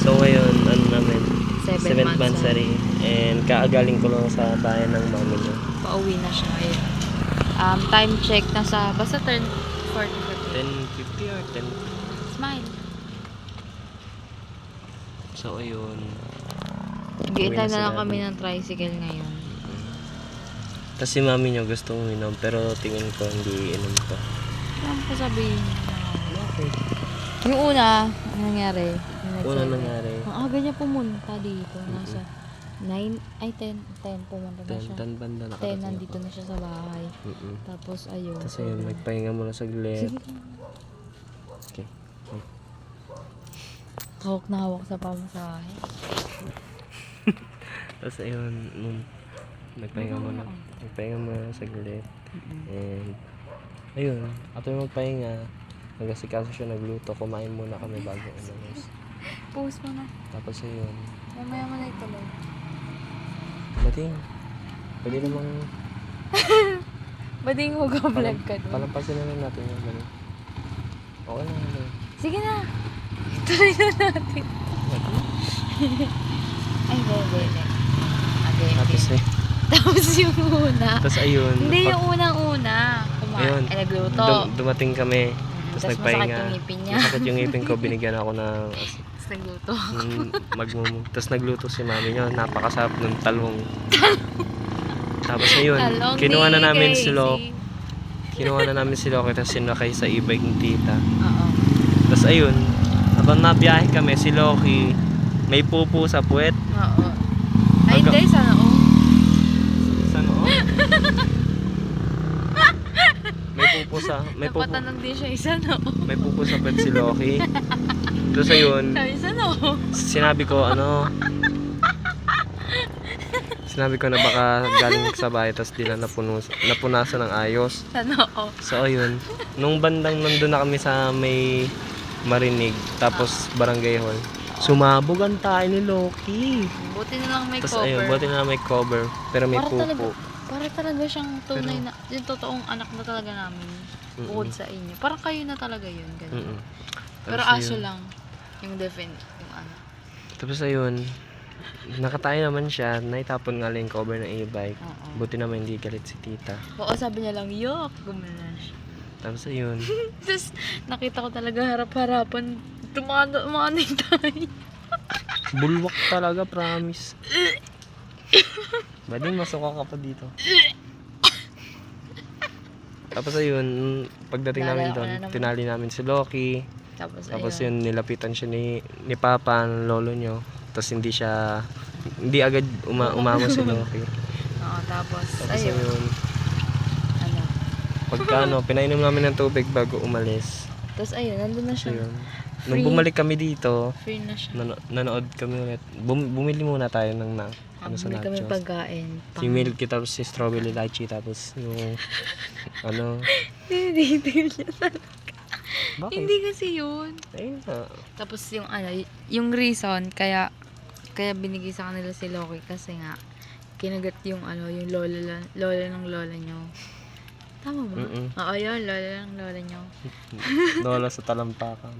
So ngayon, ano namin, 7 7th months na. monthsary. And kaagaling ko lang sa bayan ng mami niya. Pauwi na siya ngayon. Time check na sa, basta turn 40. 10:50 or 10. Smile. So ayun. Nag-iintay Uwi na na lang sila. kami ng tricycle ngayon. Tapos si mami niya gusto uminom, pero tingin ko hindi inom ko. Ano ko sabihin? Bakit? Yung una, ano nangyari? Yung Una nagsabi. nangyari. Ang aga niya pumunta dito. Nasa 9, ay 10 pumunta na siya. 10 banda 10 nakarating nandito ako. na siya sa bahay. Tapos ayun. Tapos ayun, magpahinga muna saglit. Sige. Okay. Hawak na hawak sa pamasahe. Tapos ayun, nagpahinga muna. Nagpahinga muna saglit. And ayun, after magpahinga, nagasikaso siya nagluto. Kumain muna kami bago umalis. Post mo na. Tapos ayun, Mamaya mo na ituloy. bating, pwede namang Bading mo vlog ka doon. palampasin na lang natin yung ganun. Okay na ano. Sige na. Ituloy na natin. Ay, hindi. Tapos eh, Tapos yung una. tapos ayun. Hindi yung unang-una. Ayun, Ay, nagluto. dumating kami. Tapos Tapos nagpahinga. masakit yung ngipin niya. Masakit yung ngipin ko, binigyan ako ng Tapos nagluto. magmumug. Tapos nagluto si mami niya, napakasarap ng talong. Tapos ayun, Talong kinuha na ni namin Casey. si Loki. Kinuha na namin si Loki, tapos sinakay sa e-bike ng tita. Oo. Tapos ayun, habang nabiyahe kami, si Loki, may pupo sa puwet. Oo. Ay, hindi. Sana Sa noo? May pupo, Napatanong din siya isa no. may pupo sa puwet si Loki. Tapos ayun, Sabi isa no. sinabi ko na baka galing sa bahay tapos di na napunasan ng ayos. Sana So ayun, nung bandang nandun na kami sa may Marinig, tapos Barangay Hall, sumabugan tayo ni Loki. Buti na lang may Tapos cover. ayun, buti na lang may cover, pero may pupo. Para talaga siyang tunay na, yung totoong anak na talaga namin. Bukod sa inyo. Parang kayo na talaga yun. Ganun. Pero Tapos aso ayun. lang. Yung defend, yung ano. Tapos ayun, nakatayo naman siya, naitapon nga lang yung cover ng e-bike. Oo. Buti naman hindi galit si tita. Oo, sabi niya lang, yok, gumana siya. Tapos ayun, Tapos, nakita ko talaga harap-harapan. Tumanay tayo. bulwak talaga, promise. Bading masuka ka pa dito. Tapos ayun, pagdating namin Naalala ko doon, na naman. tinali namin si Loki. Tapos ayun. yun, nilapitan siya ni Papa, ng lolo nyo. Tapos hindi agad umamo si Loki. Oo, tapos Tapos ayun. ayun, Ano. pagka pinainom namin ng tubig bago umalis. Tapos ayun, nandun na So siya. yun, nung bumalik kami dito, Free na siya. nanood kami ulit. Bumili muna tayo ng sa Bumili kami nachos. pagkain. Si milk, tapos si strawberry lychee, tapos yung Hindi niya talaga. bakit? Hindi kasi yun. Ayun na. Tapos yung yung reason kaya binigay sa kanila si Loki kasi nga kinagat yung yung lola ng lola nyo. Tama ba? Oo, yun, lola ng lola nyo. Lola sa talampakan.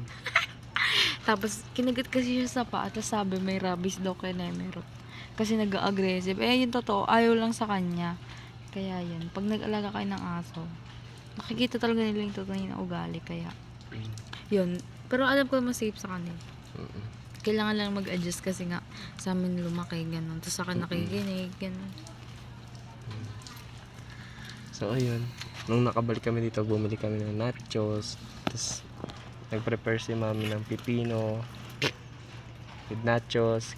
Tapos kinagat kasi siya sa paa, tapos sabi may rabies daw kay Nemero. Kasi nag-aggressive. Eh, yung totoo, ayaw lang sa kanya. Kaya yun, pag nag-alaga kayo ng aso, makikita talaga nila yung totoo na ugali. Kaya, yun. Pero alam ko naman safe sa kanila. Kailangan lang mag-adjust kasi nga sa amin lumaki, gano'n. Tapos sa akin nakikinig, gano'n. So ayun, nung nakabalik kami dito, bumili kami ng nachos. Tapos nag-prepare si mami ng pipino with nachos,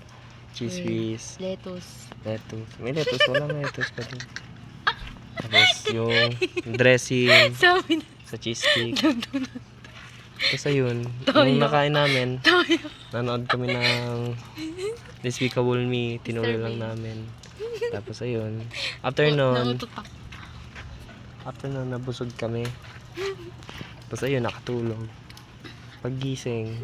cheese whiz, Lettuce. lettuce. May lettuce, walang lettuce pa din. Tapos yung dressing Sabi na, sa cheesecake. Tapos ayun, nung nakain namin, nanood kami ng Despicable Me, tinuloy lang namin. Tapos ayun, after nun, nabusog kami. Tapos ayun, nakatulog. Paggising,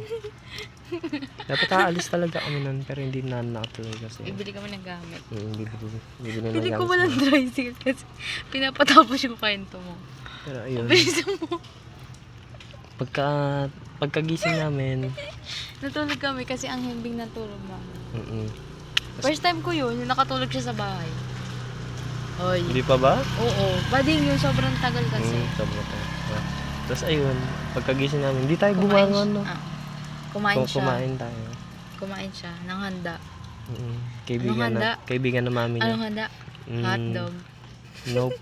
dapat aalis talaga kami nun, pero hindi na nakatulog kasi. bibili kami ng gamit. Bibili na Pili ko gamit walang sa- tricycle kasi pinapatapos yung kwento mo. Pero ayun, Bilisan mo. Pagkagising namin, Natulog kami kasi ang himbing natulog namin. mm. First time ko yun, yung nakatulog siya sa bahay. Hoy. Hindi pa ba? Oo. Bading yun, sobrang tagal kasi. Sobra pa. Tapos ayun, pagkagising namin, hindi tayo Kumain bumangon, no? Kumain siya. Kumain tayo. Kumain siya ng handa. Kaibigan handa? kaibigan na mami niya. Anong handa? Hotdog. Nope.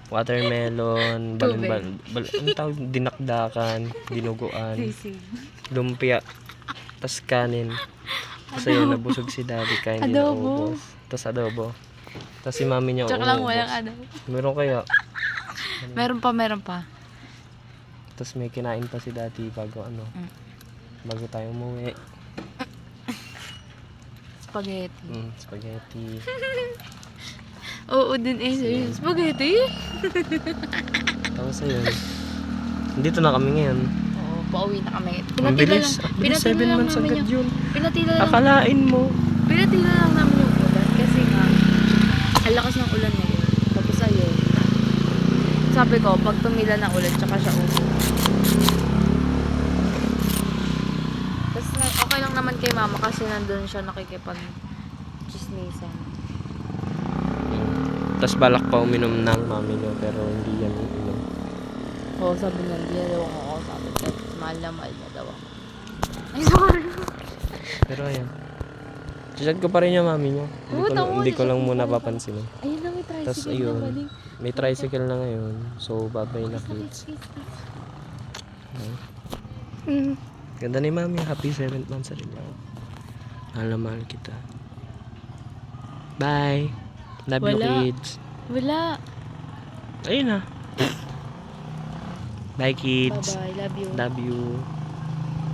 Watermelon, Tubig. ano tawag? Dinakdakan, dinuguan, Sisig. lumpia, tas kanin. Tapos ayun, nabusog si daddy, kaya hindi Adobo. naubos. Tapos adobo. Tapos si mami niya Tsaka lang uubos. walang ano. Meron kaya. Meron pa. Tapos may kinain pa si daddy bago bago tayo umuwi. Spaghetti. Spaghetti. Oo din sa'yo. Spaghetti? Tapos ayun. Dito na kami ngayon. Oo, pauwi na kami. Ang bilis. Ang bilis, 7 months agad yun. Akalain mo. Pinatila lang namin yung ulan kasi nga ang lakas ng ulan ngayon. Tapos ayun. Sabi ko, pag tumila ng ulan, tsaka siya upo. Tapos okay lang naman kay mama kasi nandun siya nakikipag-chismisan. Tapos balak pa uminom ng mami niyo pero hindi yan uminom. Oo, sabi niya, hindi daw ako sabi ko. Mahal na daw ako. Ay, sorry. Pero ayan. Chat ko pa rin yung mami niyo. Hindi ko lang muna papansin. Ayun na, may tricycle Tapos na ayun. baling. May tricycle na ngayon. So babay na kids. Ganda ni mami. Happy 7th month sa rin ako. Mahal na mahal kita. Bye. Love you Wala. kids. Wala. Ayun na. Bye kids. Bye-bye. Love you. Love you.